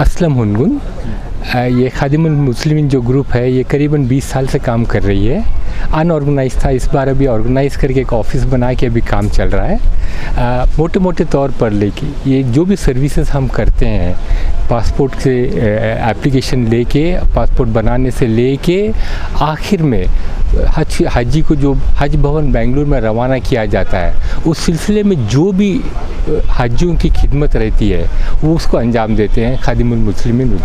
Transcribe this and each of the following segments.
असलम हुनगुन। ये खादिमुल मुस्लिमीन जो ग्रुप है ये करीबन 20 साल से काम कर रही है। अनऑर्गेनाइज था, इस बार अभी ऑर्गेनाइज़ करके एक ऑफ़िस बना के अभी काम चल रहा है। मोटे मोटे तौर पर लेके ये जो भी सर्विसेज हम करते हैं, पासपोर्ट से एप्लीकेशन लेके, पासपोर्ट बनाने से लेके आखिर में हाजी को जो हज भवन बेंगलुरु में रवाना किया जाता है, उस सिलसिले में जो भी हाजियों की खिदमत रहती है वो उसको अंजाम देते हैं खादिमुल मुस्लिमीन।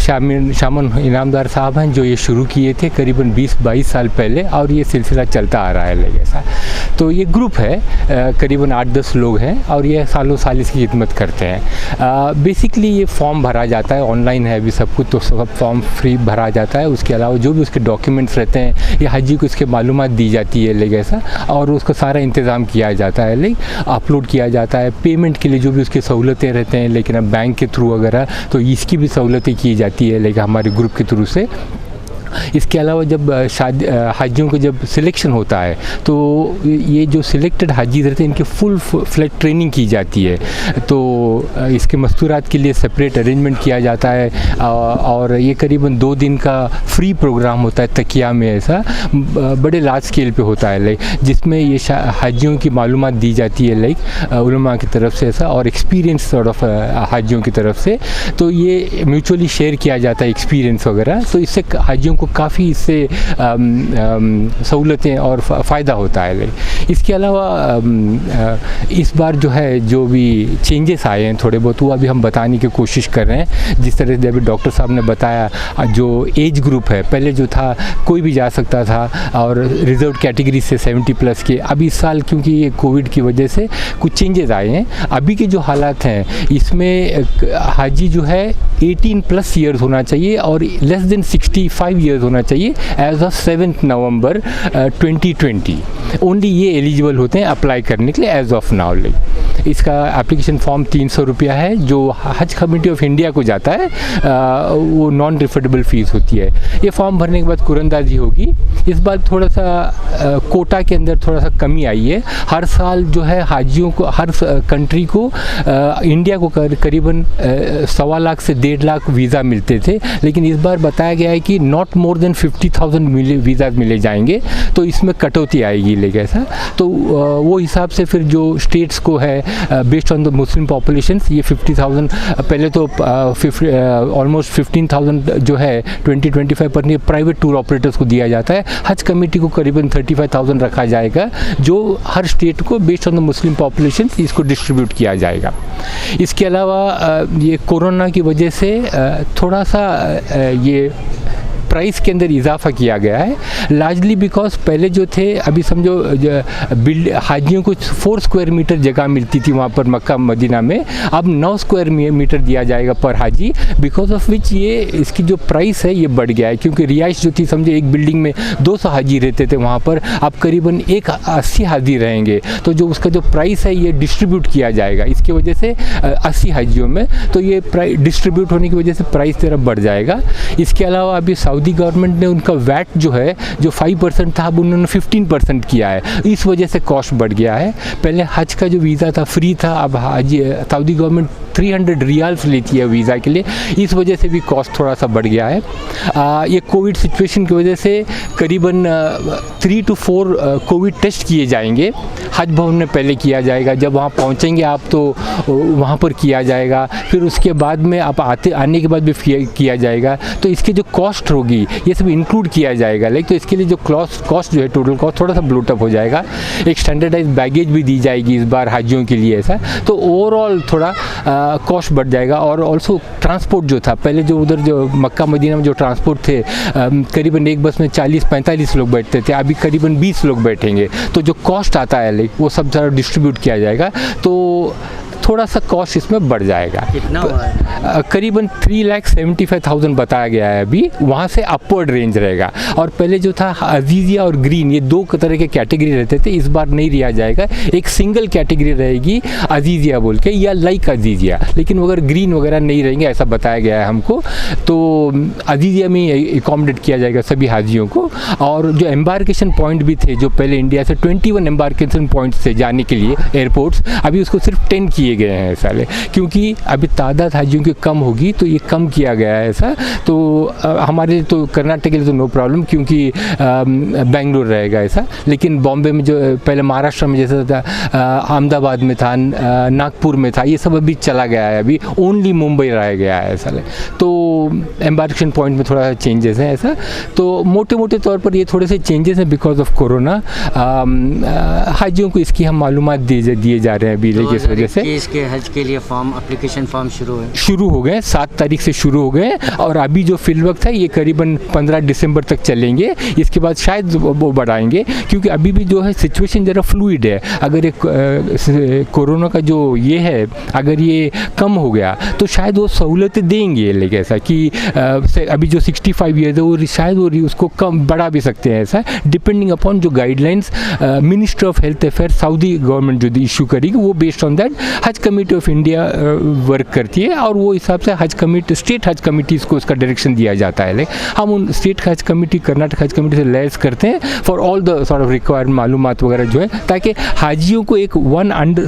शामन इनामदार साहब हैं जो ये शुरू किए थे करीबन 20-22 साल पहले, और ये सिलसिला चलता आ रहा है ऐसा। तो ये ग्रुप है, करीबन 8-10 लोग हैं और ये सालों साल इसकी खिदमत करते हैं। बेसिकली ये फॉर्म भरा जाता है, ऑनलाइन है अभी सब कुछ, तो सब फॉर्म फ्री भरा जाता है। उसके अलावा जो भी उसके डॉक्यूमेंट्स रहते हैं ये हाजी को इसके मालूमात दी जाती है ऐसा, और उसका सारा इंतज़ाम किया जाता है, अपलोड किया जाता है। पेमेंट के लिए जो भी उसकी सहूलतें रहते हैं, लेकिन अब बैंक के थ्रू वगैरह, तो इसकी भी सहूलतें की जाती है हमारे ग्रुप के थ्रू से। इसके अलावा जब हाजियों को जब सिलेक्शन होता है तो ये जो सिलेक्टेड हाजी रहते हैं इनकी फुल फ्लैट ट्रेनिंग की जाती है। तो इसके मस्तूरात के लिए सेपरेट अरेंजमेंट किया जाता है, और ये करीबन 2 दिन का फ्री प्रोग्राम होता है तकिया में, ऐसा बड़े लार्ज स्केल पे होता है जिसमें ये हाजियों की मालूमात दी जाती है उलमा की तरफ से ऐसा, और एक्सपीरियंस सॉर्ट ऑफ हाजियों की तरफ से। तो ये म्यूचुअली शेयर किया जाता है एक्सपीरियंस वगैरह, तो इससे हाजियों को काफ़ी इससे सहूलतें और फ़ायदा होता है। इसके अलावा इस बार जो है जो भी चेंजेस आए हैं थोड़े बहुत, वो अभी हम बताने की कोशिश कर रहे हैं। जिस तरह से अभी डॉक्टर साहब ने बताया, जो एज ग्रुप है पहले जो था कोई भी जा सकता था, और रिजर्व कैटेगरी से 70+ के, अभी इस साल क्योंकि ये कोविड की वजह से कुछ चेंजेस आए हैं। अभी के जो हालात हैं इसमें हाजी जो है 18+ ईयर्स होना चाहिए और लेस देन 65 ईयर्स होना चाहिए एज ऑफ 7 नवंबर 2020। ओनली ये एलिजिबल होते हैं अप्लाई करने के लिए एज ऑफ नाउ। इसका एप्लीकेशन फॉर्म 300 रुपया है जो हज कमेटी ऑफ इंडिया को जाता है, वो नॉन रिफंडेबल फ़ीस होती है। ये फॉर्म भरने के बाद कुरंदाजी होगी। इस बार थोड़ा सा कोटा के अंदर थोड़ा सा कमी आई है। हर साल जो है हाजियों को, हर कंट्री को, इंडिया को करीबन 1.25 लाख से 1.5 लाख वीज़ा मिलते थे, लेकिन इस बार बताया गया है कि नॉट मोर देन 50,000 वीज़ा मिले जाएंगे, तो इसमें कटौती आएगी ऐसा। तो वो हिसाब से फिर जो स्टेट्स को है based on the Muslim population, ये 50,000 पहले तो ऑलमोस्ट 15,000 जो है 2025 पर ये प्राइवेट टूर ऑपरेटर्स को दिया जाता है। हज कमेटी को करीबन 35,000 रखा जाएगा, जो हर स्टेट को based on the Muslim population इसको डिस्ट्रीब्यूट किया जाएगा। इसके अलावा ये कोरोना की वजह से थोड़ा सा ये प्राइस के अंदर इजाफा किया गया है, लार्जली बिकॉज पहले जो थे, अभी समझो हाजियों को 4 स्क्वायर मीटर जगह मिलती थी वहाँ पर मक्का मदीना में, अब 9 स्क्वायर मीटर दिया जाएगा पर हाजी, बिकॉज ऑफ विच ये इसकी जो प्राइस है ये बढ़ गया है। क्योंकि रिहाइश जो थी, समझो एक बिल्डिंग में 200 हाजी रहते थे वहाँ पर, अब करीबन 80 हाजी रहेंगे, तो जो उसका जो प्राइस है ये डिस्ट्रीब्यूट किया जाएगा। इसकी वजह से 80 हाजियों में, तो ये प्राइस डिस्ट्रीब्यूट होने की वजह से प्राइस तेरा बढ़ जाएगा। इसके अलावा अभी सऊदी गवर्नमेंट ने उनका वैट जो है, जो 5% था, अब उन्होंने 15% किया है। इस वजह से कॉस्ट बढ़ गया है। पहले हज का जो वीज़ा था फ्री था, अब सऊदी गवर्नमेंट 300 रियाल्स लेती है वीज़ा के लिए, इस वजह से भी कॉस्ट थोड़ा सा बढ़ गया है। ये कोविड सिचुएशन की वजह से करीबन 3 to 4 कोविड टेस्ट किए जाएंगे। हज भवन में पहले किया जाएगा, जब वहाँ पहुँचेंगे आप तो वहाँ पर किया जाएगा, फिर उसके बाद में आप आने के बाद भी किया जाएगा। तो इसकी जो कॉस्ट होगी ये सब इंक्लूड किया जाएगा, तो इसके लिए जो कॉस्ट जो है, टोटल कॉस्ट थोड़ा सा ब्लोटअप हो जाएगा। एक स्टैंडर्डाइज बैगेज भी दी जाएगी इस बार हाजियों के लिए ऐसा, तो ओवरऑल थोड़ा कॉस्ट बढ़ जाएगा। और ऑल्सो ट्रांसपोर्ट जो था पहले, जो उधर जो मक्का मदीना में जो ट्रांसपोर्ट थे, करीबन एक बस में 40-45 लोग बैठते थे, अभी करीबन 20 लोग बैठेंगे, तो जो कॉस्ट आता है वो सब सारा डिस्ट्रीब्यूट किया जाएगा, तो थोड़ा सा कॉस्ट इसमें बढ़ जाएगा। कितना हुआ? करीबन 3,75,000 बताया गया है अभी, वहाँ से अपवर्ड रेंज रहेगा। और पहले जो था अजीज़िया और ग्रीन, ये 2 तरह के कैटेगरी रहते थे, इस बार नहीं रिया जाएगा। एक सिंगल कैटेगरी रहेगी अजीज़िया बोल के, या लाइक अजीज़िया, लेकिन अगर ग्रीन वगैरह नहीं रहेंगे ऐसा बताया गया है हमको। तो अजीज़िया में एकोमोडेट किया जाएगा सभी हाजियों को। और जो एम्बार्केशन पॉइंट भी थे, जो पहले इंडिया से 21 एम्बार्केशन पॉइंट्स थे जाने के लिए एयरपोर्ट्स, अभी उसको सिर्फ 10 किए गए हैं ऐसा, क्योंकि अभी तादाद हाजियों की कम होगी तो ये कम किया गया है ऐसा। तो हमारे तो कर्नाटक के लिए तो नो प्रॉब्लम, क्योंकि बेंगलुरु रहेगा ऐसा, लेकिन बॉम्बे में जो पहले महाराष्ट्र में जैसा था, अहमदाबाद में था, नागपुर में था, ये सब अभी चला गया है, अभी ओनली मुंबई रह गया है ऐसा। तो एम्बार्केशन पॉइंट में थोड़ा चेंजेस है ऐसा। तो मोटे मोटे तौर पर ये थोड़े से चेंजेस हैं बिकॉज ऑफ कोरोना। हाजियों को इसकी हम मालूमात दिए जा रहे हैं अभी इस वजह से। इसके हज के लिए एप्लीकेशन फॉर्म शुरू हो गए, 7 तारीख से शुरू हो गए, और अभी जो फील्ड वर्क है ये करीबन 15 दिसंबर तक चलेंगे। इसके बाद शायद वो बढ़ाएंगे, क्योंकि अभी भी जो है सिचुएशन ज़रा फ्लूइड है। अगर एक कोरोना का जो ये है अगर ये कम हो गया तो शायद वो सहूलतें देंगे, लेकिन ऐसा कि अभी जो 65 ईयर्स है वो शायद वो उसको कम बढ़ा भी सकते हैं ऐसा, डिपेंडिंग अपॉन जो guidelines ministry of health affair Saudi government जो इशू करेगी, वो बेस्ड ऑन दैट हज कमेटी ऑफ इंडिया वर्क करती है, और वो हिसाब से हज कमेटी, स्टेट हज कमेटीज़ को उसका डायरेक्शन दिया जाता है। हम उन स्टेट हज कमेटी, कर्नाटक हज कमेटी से लैस करते हैं for all the sort of required मालूमात वगैरह जो है, ताकि हाजियों को एक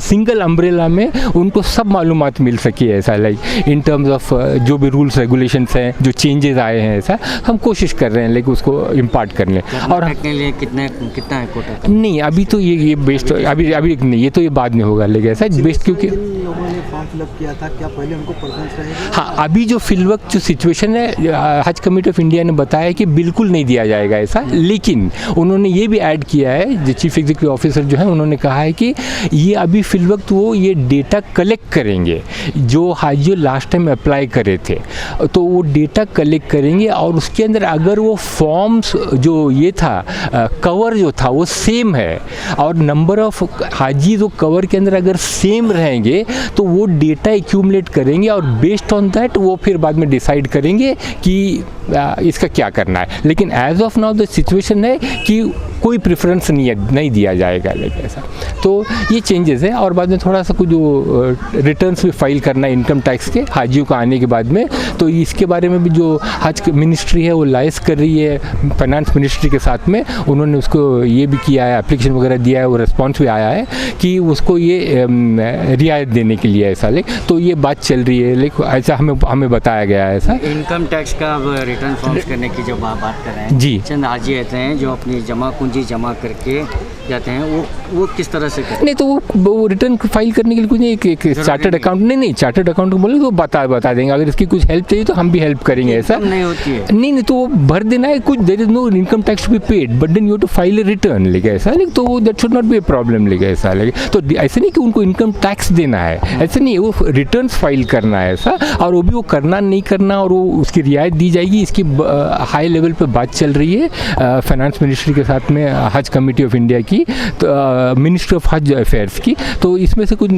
सिंगल अम्ब्रेला में उनको सब मालूमात मिल सके ऐसा, इन टर्म्स ऑफ जो भी रूल्स रेगुलेशंस हैं, जो चेंजेस आए हैं ऐसा, हम कोशिश कर रहे हैं लेकिन उसको इम्पार्ट कर लें। और के लिए कितना है कोटा? नहीं, अभी तो ये बेस्ट, अभी नहीं, ये तो ये बाद में होगा, लेकिन ऐसा बेस्ट, क्योंकि फॉर्म फिलअप किया था, क्या पहले उनको प्रेफरेंस रहेगा? हाँ, अभी जो फिलवक्त जो सिचुएशन है, हज कमेटी ऑफ इंडिया ने बताया कि बिल्कुल नहीं दिया जाएगा ऐसा, लेकिन उन्होंने ये भी ऐड किया है, जो चीफ एग्जीक्यूटिव ऑफिसर जो है उन्होंने कहा है कि ये अभी फिलवक्त वो ये डेटा कलेक्ट करेंगे जो हाजी लास्ट टाइम अप्लाई करे थे, तो वो डेटा कलेक्ट करेंगे, और उसके अंदर अगर वो फॉर्म्स जो ये था कवर जो था वो सेम है, और नंबर ऑफ हाजी जो कवर के अंदर अगर सेम रहेंगे तो वो डेटा एक्यूमुलेट करेंगे, और बेस्ड ऑन दैट वो फिर बाद में डिसाइड करेंगे कि इसका क्या करना है। लेकिन as of now the situation है कि कोई प्रेफरेंस नहीं दिया जाएगा, लेकिन ऐसा। तो ये चेंजेस है, और बाद में थोड़ा सा कुछ जो रिटर्न्स भी फाइल करना है इनकम टैक्स के हाजियों को आने के बाद में, तो इसके बारे में भी जो हज मिनिस्ट्री है वो लाइस कर रही है फाइनेंस मिनिस्ट्री के साथ में, उन्होंने उसको ये भी किया है, एप्लीकेशन वगैरह दिया है, वो रिस्पॉन्स भी आया है कि उसको ये रियायत देने के लिए ऐसा, तो ये बात चल रही है, लेकिन ऐसा हमें बताया गया है ऐसा। इनकम टैक्स का रिटर्न फॉर्म्स करने की जब बात कर रहे हैं जी, चंद हाजी रहते हैं जो अपनी पूंजी जमा करके जाते हैं, वो किस तरह से करते हैं? नहीं, तो वो रिटर्न फाइल करने के लिए कुछ नहीं, एक चार्टर्ड अकाउंट नहीं चार्टर्ड अकाउंट को बोले तो बता देंगे, अगर इसकी कुछ हेल्प चाहिए तो हम भी हेल्प करेंगे ऐसा। नहीं होती है, नहीं, तो वो भर देना है कुछ, there is no income tax to be paid, but then you have to file a return, लेकिन ऐसा, लेकिन तो that should not be a problem, लेकिन ऐसा, लेकिन तो ऐसे नहीं कि उनको इनकम टैक्स देना है, ऐसे नहीं, वो रिटर्न्स फाइल करना है ऐसा, और वो भी वो करना नहीं करना, और वो उसकी रियायत दी जाएगी। इसकी हाई लेवल पे बात चल रही है फाइनेंस मिनिस्ट्री के साथ में, हज कमेटी ऑफ इंडिया की, तो मिनिस्ट्री ऑफ हज अफेयर्स की, तो इसमें से कुछ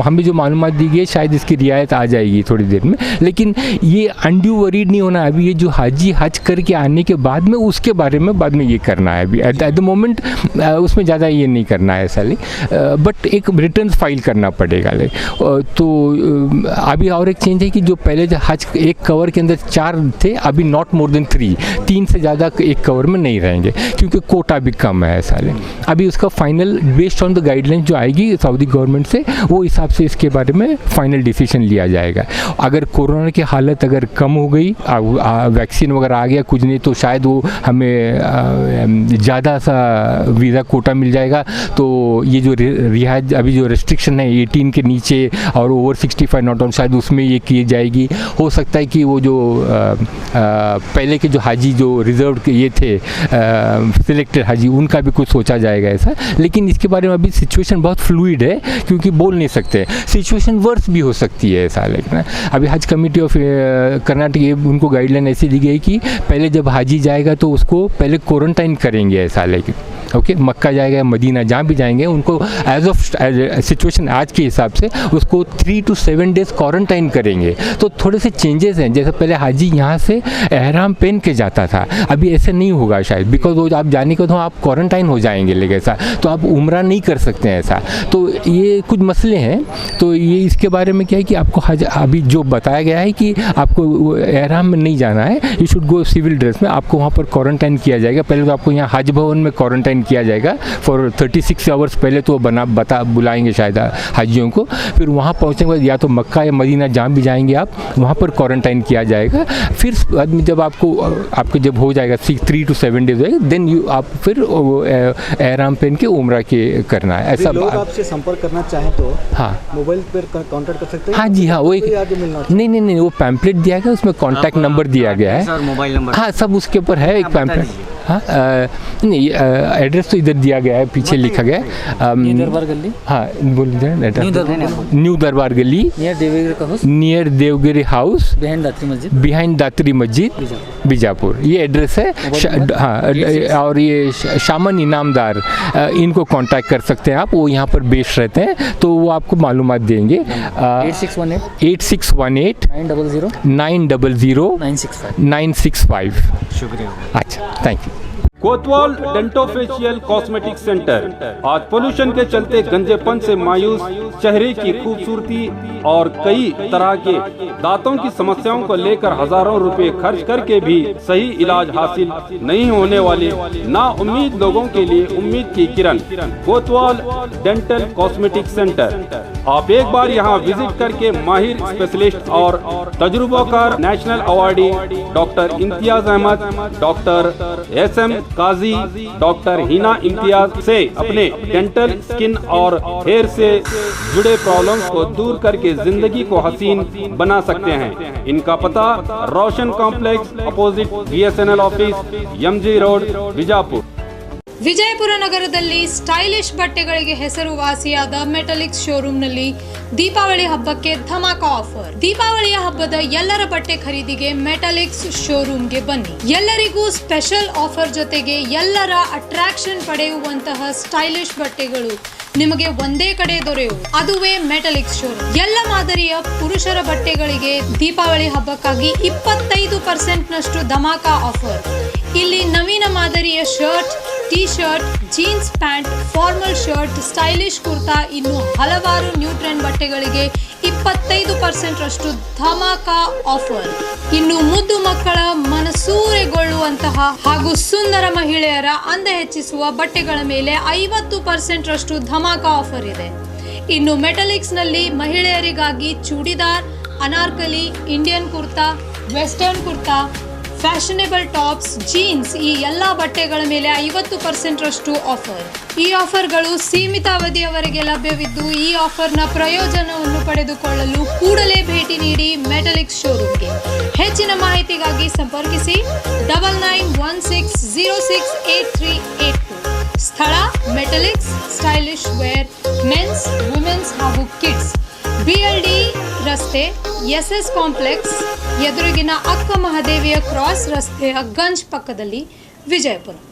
हमें जो मालूमात दी गई है शायद इसकी रियायत आ जाएगी थोड़ी देर में, लेकिन ये अनड्यू वरीड नहीं होना। अभी ये जो हाजी हज करके आने के बाद में उसके बारे में बाद में ये करना है, अभी एट द मोमेंट उसमें ज़्यादा ये नहीं करना है ऐसा, बट एक रिटर्न फाइल करना पड़ेगा। तो अभी और एक चेंज है कि जो पहले जो हज एक कवर के अंदर 4 थे, अभी नॉट मोर देन 3 से ज़्यादा एक कवर में नहीं रहेंगे, क्योंकि कोटा भी कम है ऐसा। अभी उसका final based on the guidelines जो आएगी सऊदी गवर्नमेंट से, वो हिसाब से इसके बारे में फाइनल डिसीजन लिया जाएगा। अगर कोरोना की हालत अगर कम हो गई, वैक्सीन वगैरह आ गया कुछ नहीं, तो शायद वो हमें ज़्यादा सा वीज़ा कोटा मिल जाएगा। तो ये जो रियायत अभी जो रेस्ट्रिक्शन है 18 के नीचे और ओवर 65 नॉट ऑन, शायद उसमें ये की जाएगी। हो सकता है कि वो जो पहले के जो हाजी जो रिजर्व के ये थे सिलेक्टेड हाजी, उनका भी कुछ सोचा जाएगा ऐसा, लेकिन इसके बारे में अभी सिचुएशन बहुत फ्लूइड है, क्योंकि बोल नहीं सकते, सिचुएशन वर्स भी हो सकती है ऐसा। लेकिन अभी हज कमेटी ऑफ कर्नाटक उनको गाइडलाइन ऐसी दी गई कि पहले जब हाजी जाएगा तो उसको पहले क्वारंटाइन करेंगे ऐसा, लेकिन ओके मक्का जाएगा मदीना जहाँ भी जाएंगे उनको एज ऑफ सिचुएशन आज के हिसाब से उसको 3 to 7 डेज क्वारंटाइन करेंगे। तो थोड़े से चेंजेस हैं, जैसे पहले हाजी यहाँ से एहराम पहन के जाता था, अभी ऐसे नहीं होगा शायद, बिकॉज वो आप जाने को तो आप क्वारंटाइन क्वारंटाइन हो जाएंगे लेके ऐसा, तो आप उम्रा नहीं कर सकते हैं ऐसा। तो ये कुछ मसले हैं। तो ये इसके बारे में क्या है कि आपको हज अभी जो बताया गया है कि आपको एहराम में नहीं जाना है, you should go civil dress में, आपको वहाँ पर क्वारंटाइन किया जाएगा। पहले तो आपको यहाँ हज भवन में क्वारंटाइन किया जाएगा फॉर 36 आवर्स, पहले तो बुलाएंगे शायद हाजियों को। फिर वहाँ पहुँचने के बाद या तो मक्का या मदीना जहाँ भी जाएंगे आप, वहाँ पर क्वारंटाइन किया जाएगा। फिर आदमी जब आपको जब हो जाएगा 3 to 7 डेज होएगा, देन आप फिर एहराम पहन के उम्रा के करना है ऐसा। लोग आपसे संपर्क करना चाहें तो हाँ मोबाइल पर कांटेक्ट कर सकते हैं। हाँ जी हाँ, वो एक आगे मिलना नहीं वो पैम्पलेट दिया गया, उसमें कॉन्टैक्ट नंबर दिया गया है, सर मोबाइल नंबर हाँ सब उसके ऊपर है एक बता पैम्पलेट। दीजिए। हाँ नहीं एड्रेस तो इधर दिया गया है, पीछे लिखा गया है दरबार गली, हाँ बोलिए एड्रेस। न्यू दरबार गली नियर देवगिरी का house, near Devgiri house, behind Datri मस्जिद, बिहाइंड दात्री मस्जिद, बीजापुर, ये एड्रेस है। हाँ और ये शामन इनामदार, इनको कांटेक्ट कर सकते हैं आप, वो यहाँ पर बेस्ड रहते हैं, तो वो आपको मालूमात देंगे। 8618 900 965। शुक्रिया। अच्छा thank you. Kotwal dentofacial cosmetic centre आज पोल्यूशन के चलते गंजेपन से मायूस चेहरे की खूबसूरती और कई तरह के दांतों की समस्याओं को लेकर हजारों रुपए खर्च करके भी सही इलाज हासिल नहीं होने वाले ना उम्मीद लोगों के लिए उम्मीद की किरण कोतवाल डेंटल कॉस्मेटिक सेंटर। आप एक बार यहाँ विजिट करके माहिर स्पेशलिस्ट और तजुर्बाकार national awardee doctor Imtiaz Ahmed, doctor SM Kazi, doctor Hina Imtiaz से अपने डेंटल, स्किन और हेयर से जुड़े प्रॉब्लम्स को दूर करके जिंदगी को हसीन बना सकते हैं। इनका पता Roshan complex opposite BSNL office, MG road, Bijapur. Vijayapura ನಗರದಲ್ಲಿ ಸ್ಟೈಲಿಶ್ ಬಟ್ಟೆಗಳಿಗೆ ಹೆಸರುವಾಸಿಯಾದ ಮೆಟಲಿಕ್ಸ್ ಶೋರೂಮ್ನಲ್ಲಿ ದೀಪಾವಳಿ ಹಬ್ಬಕ್ಕೆ ಧಮಾಕ ಆಫರ್. ದೀಪಾವಳಿಯ ಹಬ್ಬದ ಎಲ್ಲರ ಬಟ್ಟೆ ಖರೀದಿಗೆ ಮೆಟಲಿಕ್ಸ್ ಶೋರೂಮ್ಗೆ ಬನ್ನಿ. ಎಲ್ಲರಿಗೂ ಸ್ಪೆಷಲ್ ಆಫರ್ ಜೊತೆಗೆ ಎಲ್ಲರ ಅಟ್ರಾಕ್ಷನ್ ಪಡೆಯುವಂತಹ ಸ್ಟೈಲಿಶ್ ಬಟ್ಟೆಗಳು ನಿಮಗೆ ಒಂದೇ ಕಡೆ ದೊರೆಯುವುದು, ಅದುವೇ ಮೆಟಲಿಕ್ಸ್ ಶೋರೂಮ್. ಎಲ್ಲ ಮಾದರಿಯ ಪುರುಷರ ಬಟ್ಟೆಗಳಿಗೆ ದೀಪಾವಳಿ ಹಬ್ಬಕ್ಕಾಗಿ 25% ನಷ್ಟು ಧಮಾಕ ಆಫರ್. ಇಲ್ಲಿ ನವೀನ ಮಾದರಿಯ shirt, T shirt, jeans pant, formal shirt, stylish kurta, ಇನ್ನು ಹಲವಾರು ನ್ಯೂ ಟ್ರೆಂಡ್ ಬಟ್ಟೆಗಳಿಗೆ 25% ರಷ್ಟು ಧಮಾಕ ಆಫರ್. ಇನ್ನು ಮುದ್ದು ಮಕ್ಕಳ ಮನಸೂರೆಗೊಳ್ಳುವಂತಹ ಹಾಗೂ ಸುಂದರ ಮಹಿಳೆಯರ ಅಂದ ಹೆಚ್ಚಿಸುವ ಬಟ್ಟೆಗಳ ಮೇಲೆ 50% ರಷ್ಟು ಧಮಾಕ ಆಫರ್ ಇದೆ. ಇನ್ನು ಮೆಟಲಿಕ್ಸ್ ನಲ್ಲಿ ಮಹಿಳೆಯರಿಗಾಗಿ churidar, Anarkali, Indian kurta, western kurta, fashionable tops, jeans ಈ ಎಲ್ಲ ಬಟ್ಟೆಗಳ ಮೇಲೆ 50% ರಷ್ಟು ಆಫರ್. ಈ ಆಫರ್ಗಳು ಸೀಮಿತ ಅವಧಿಯವರೆಗೆ ಲಭ್ಯವಿದ್ದು ಈ ಆಫರ್ನ ಪ್ರಯೋಜನವನ್ನು ಪಡೆದುಕೊಳ್ಳಲು ಕೂಡಲೇ ಭೇಟಿ ನೀಡಿ ಮೆಟಲಿಕ್ಸ್ ಶೋರೂಮ್ಗೆ. ಹೆಚ್ಚಿನ ಮಾಹಿತಿಗಾಗಿ ಸಂಪರ್ಕಿಸಿ 9916068382. ಸ್ಥಳ Metaliks stylish wear men's, women's ಹಾಗೂ ಕಿಡ್ಸ್, BLD ರಸ್ತೆ, SS ಕಾಂಪ್ಲೆಕ್ಸ್ ಎದುರಿಗಿನ ಅಕ್ಕ ಮಹಾದೇವಿಯ ಕ್ರಾಸ್ ರಸ್ತೆಯ ಗಂಜ್ ಪಕ್ಕದಲ್ಲಿ, ವಿಜಯಪುರ.